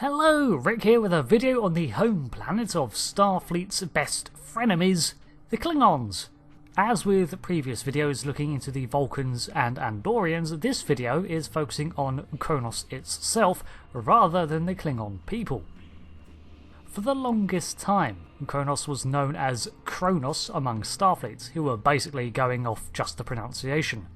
Hello, Rick here with a video on the home planet of Starfleet's best frenemies, the Klingons. As with previous videos looking into the Vulcans and Andorians, this video is focusing on Kronos itself rather than the Klingon people. For the longest time, Kronos was known as Kronos among Starfleets, who were basically going off just the pronunciation.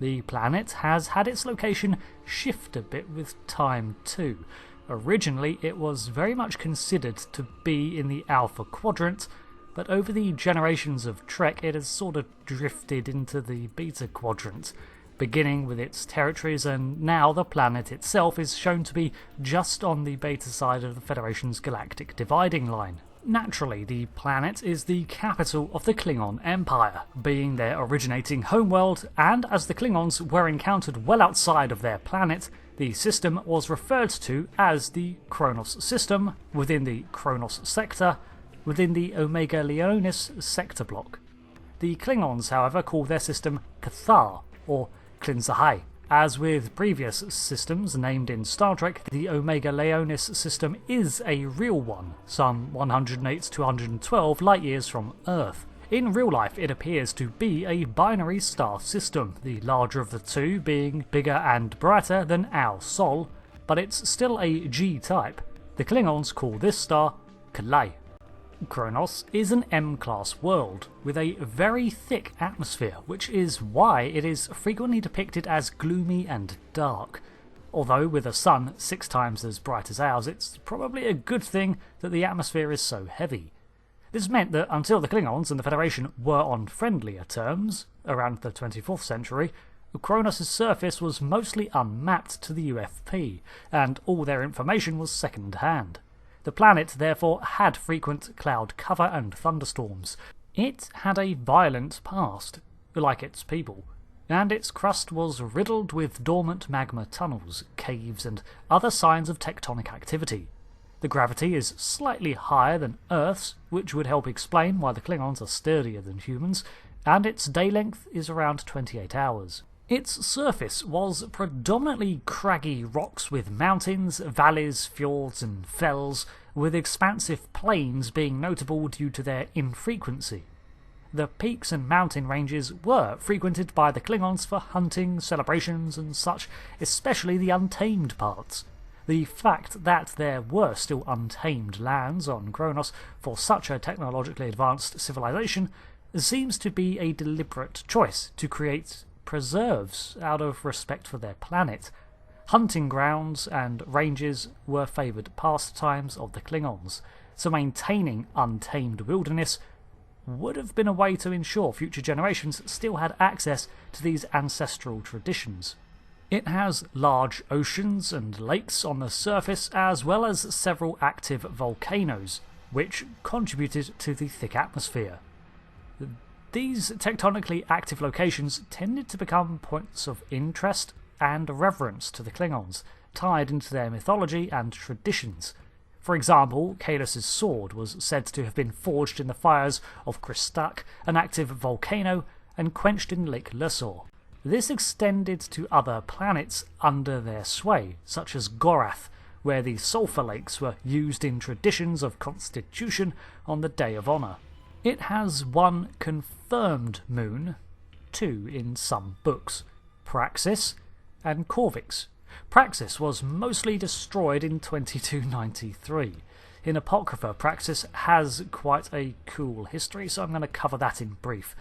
The planet has had its location shift a bit with time too. Originally, it was very much considered to be in the Alpha Quadrant, but over the generations of Trek it has sort of drifted into the Beta Quadrant, beginning with its territories, and now the planet itself is shown to be just on the beta side of the Federation's galactic dividing line. Naturally, the planet is the capital of the Klingon Empire, being their originating homeworld, and as the Klingons were encountered well outside of their planet, the system was referred to as the Kronos system, within the Kronos sector, within the Omega Leonis sector block. The Klingons, however, call their system Cathar, or Klinzahai. As with previous systems named in Star Trek, the Omega Leonis system is a real one, some 108 to 112 light-years from Earth. In real life, it appears to be a binary star system, the larger of the two being bigger and brighter than our Sol, but it's still a G-type. The Klingons call this star Kalai. Kronos is an M-class world, with a very thick atmosphere, which is why it is frequently depicted as gloomy and dark. Although with a sun 6 times as bright as ours, it's probably a good thing that the atmosphere is so heavy. This meant that until the Klingons and the Federation were on friendlier terms, around the 24th century, Kronos' surface was mostly unmapped to the UFP, and all their information was second-hand. The planet therefore had frequent cloud cover and thunderstorms. It had a violent past, like its people, and its crust was riddled with dormant magma tunnels, caves, and other signs of tectonic activity. The gravity is slightly higher than Earth's, which would help explain why the Klingons are sturdier than humans, and its day length is around 28 hours. Its surface was predominantly craggy rocks with mountains, valleys, fjords and fells, with expansive plains being notable due to their infrequency. The peaks and mountain ranges were frequented by the Klingons for hunting, celebrations and such, especially the untamed parts. The fact that there were still untamed lands on Kronos for such a technologically advanced civilization seems to be a deliberate choice to create preserves out of respect for their planet. Hunting grounds and ranges were favoured pastimes of the Klingons, so maintaining untamed wilderness would have been a way to ensure future generations still had access to these ancestral traditions. It has large oceans and lakes on the surface, as well as several active volcanoes, which contributed to the thick atmosphere. These tectonically active locations tended to become points of interest and reverence to the Klingons, tied into their mythology and traditions. For example, Kalos' sword was said to have been forged in the fires of Cryptic, an active volcano, and quenched in Lake Lursor. This extended to other planets under their sway, such as Gorath, where the sulphur lakes were used in traditions of constitution on the Day of Honour. It has one confirmed moon, 2 in some books, Praxis and Corvix. Praxis was mostly destroyed in 2293. In Apocrypha, Praxis has quite a cool history, so I'm going to cover that in brief.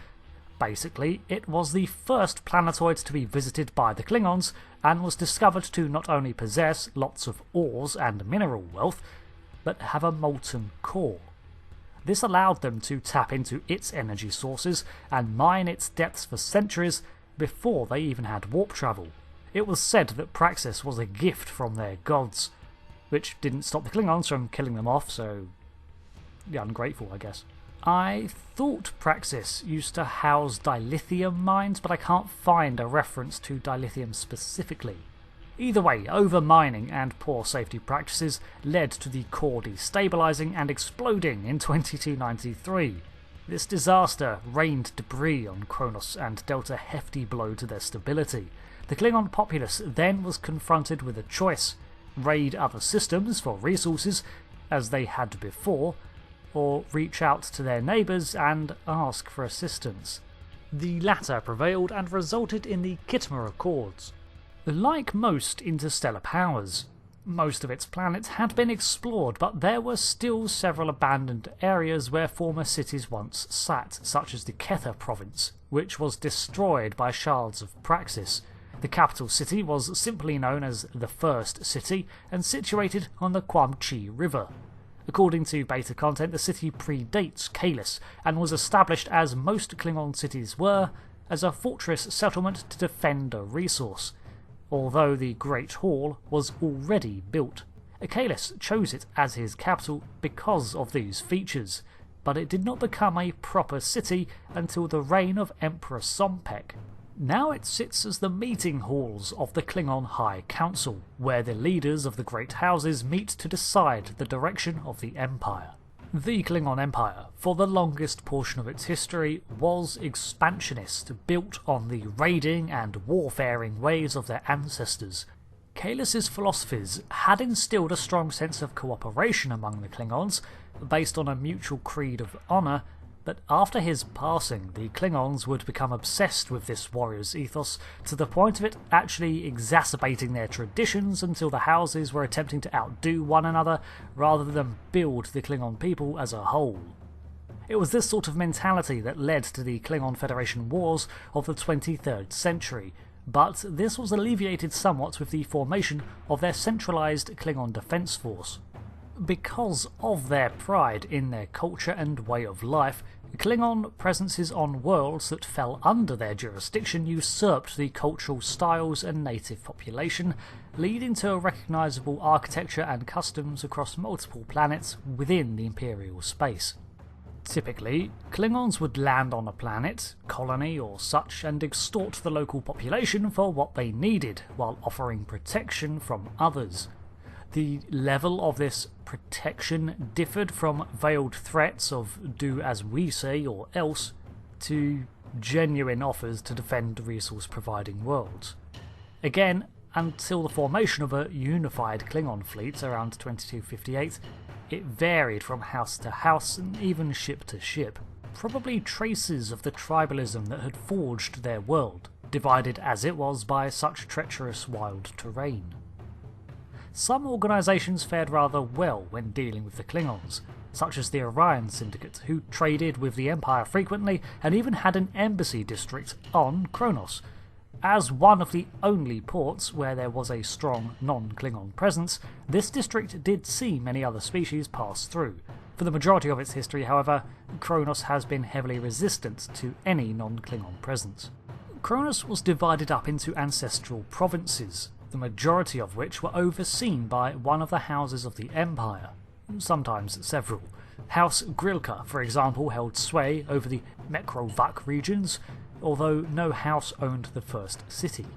Basically, it was the first planetoid to be visited by the Klingons, and was discovered to not only possess lots of ores and mineral wealth, but have a molten core. This allowed them to tap into its energy sources and mine its depths for centuries before they even had warp travel. It was said that Praxis was a gift from their gods, which didn't stop the Klingons from killing them off, so ungrateful, I guess. I thought Praxis used to house dilithium mines, but I can't find a reference to dilithium specifically. Either way, overmining and poor safety practices led to the core destabilising and exploding in 2293. This disaster rained debris on Kronos and dealt a hefty blow to their stability. The Klingon populace then was confronted with a choice: raid other systems for resources, as they had before, or reach out to their neighbours and ask for assistance. The latter prevailed and resulted in the Khitmor Accords. Like most interstellar powers, most of its planets had been explored, but there were still several abandoned areas where former cities once sat, such as the Kether province, which was destroyed by shards of Praxis. The capital city was simply known as the First City and situated on the Kwamchi River. According to beta content, the city predates Kalis and was established, as most Klingon cities were, as a fortress settlement to defend a resource, although the Great Hall was already built. Kalis chose it as his capital because of these features, but it did not become a proper city until the reign of Emperor Sompek. Now it sits as the meeting halls of the Klingon High Council, where the leaders of the Great Houses meet to decide the direction of the Empire. The Klingon Empire, for the longest portion of its history, was expansionist, built on the raiding and warfaring ways of their ancestors. Kalis's philosophies had instilled a strong sense of cooperation among the Klingons, based on a mutual creed of honour, but after his passing, the Klingons would become obsessed with this warrior's ethos, to the point of it actually exacerbating their traditions until the houses were attempting to outdo one another rather than build the Klingon people as a whole. It was this sort of mentality that led to the Klingon Federation wars of the 23rd century, but this was alleviated somewhat with the formation of their centralised Klingon defence force. Because of their pride in their culture and way of life, Klingon presences on worlds that fell under their jurisdiction usurped the cultural styles and native population, leading to a recognisable architecture and customs across multiple planets within the Imperial space. Typically, Klingons would land on a planet, colony or such, and extort the local population for what they needed, while offering protection from others. The level of this protection differed from veiled threats of do as we say or else to genuine offers to defend resource-providing worlds. Again, until the formation of a unified Klingon fleet around 2258, it varied from house to house and even ship to ship, probably traces of the tribalism that had forged their world, divided as it was by such treacherous wild terrain. Some organisations fared rather well when dealing with the Klingons, such as the Orion Syndicate, who traded with the Empire frequently and even had an embassy district on Kronos. As one of the only ports where there was a strong non-Klingon presence, this district did see many other species pass through. For the majority of its history, however, Kronos has been heavily resistant to any non-Klingon presence. Kronos was divided up into ancestral provinces, the majority of which were overseen by one of the houses of the Empire, sometimes several. House Grilka, for example, held sway over the Mekrovak regions, although no house owned the first city.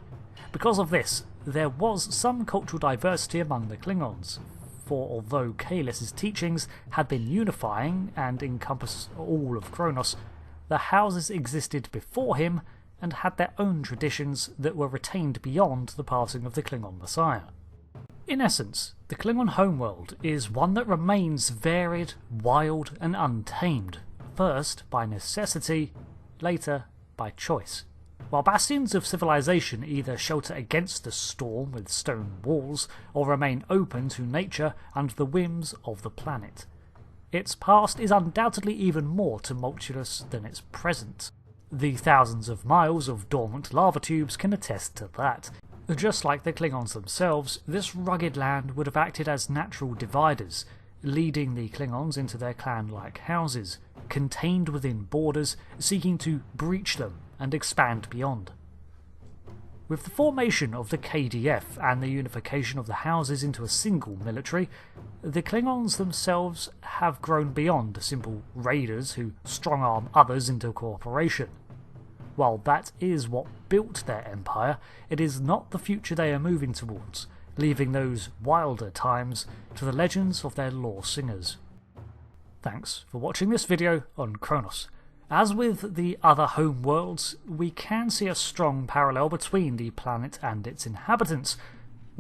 Because of this, there was some cultural diversity among the Klingons, for although Kalis's teachings had been unifying and encompassed all of Kronos, the houses existed before him and had their own traditions that were retained beyond the passing of the Klingon Messiah. In essence, the Klingon homeworld is one that remains varied, wild and untamed, first by necessity, later by choice. While bastions of civilization either shelter against the storm with stone walls or remain open to nature and the whims of the planet, its past is undoubtedly even more tumultuous than its present. The thousands of miles of dormant lava tubes can attest to that. Just like the Klingons themselves, this rugged land would have acted as natural dividers, leading the Klingons into their clan-like houses, contained within borders, seeking to breach them and expand beyond. With the formation of the KDF and the unification of the houses into a single military, the Klingons themselves have grown beyond simple raiders who strong-arm others into cooperation. While that is what built their empire, it is not the future they are moving towards, leaving those wilder times to the legends of their lore singers. Thanks for watching this video on Kronos. As with the other home worlds, we can see a strong parallel between the planet and its inhabitants,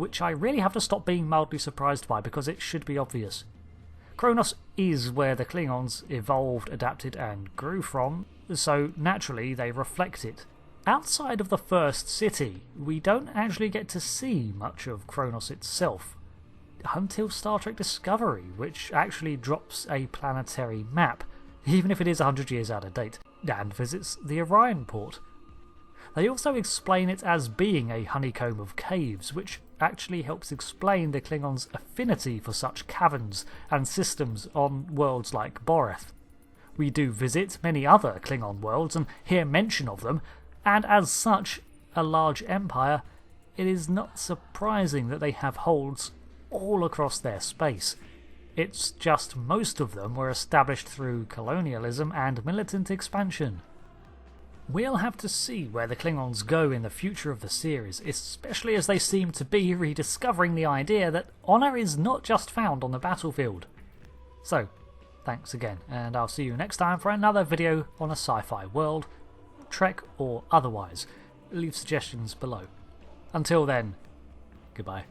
which I really have to stop being mildly surprised by because it should be obvious. Kronos is where the Klingons evolved, adapted and grew from, so naturally they reflect it. Outside of the first city, we don't actually get to see much of Kronos itself, until Star Trek Discovery, which actually drops a planetary map, even if it is 100 years out of date, and visits the Orion port. They also explain it as being a honeycomb of caves, which actually helps explain the Klingons' affinity for such caverns and systems on worlds like Boreth. We do visit many other Klingon worlds and hear mention of them, and as such, a large empire, it is not surprising that they have holds all across their space. It's just most of them were established through colonialism and militant expansion. We'll have to see where the Klingons go in the future of the series, especially as they seem to be rediscovering the idea that honour is not just found on the battlefield. So, thanks again, and I'll see you next time for another video on a sci-fi world, Trek or otherwise. Leave suggestions below. Until then, goodbye.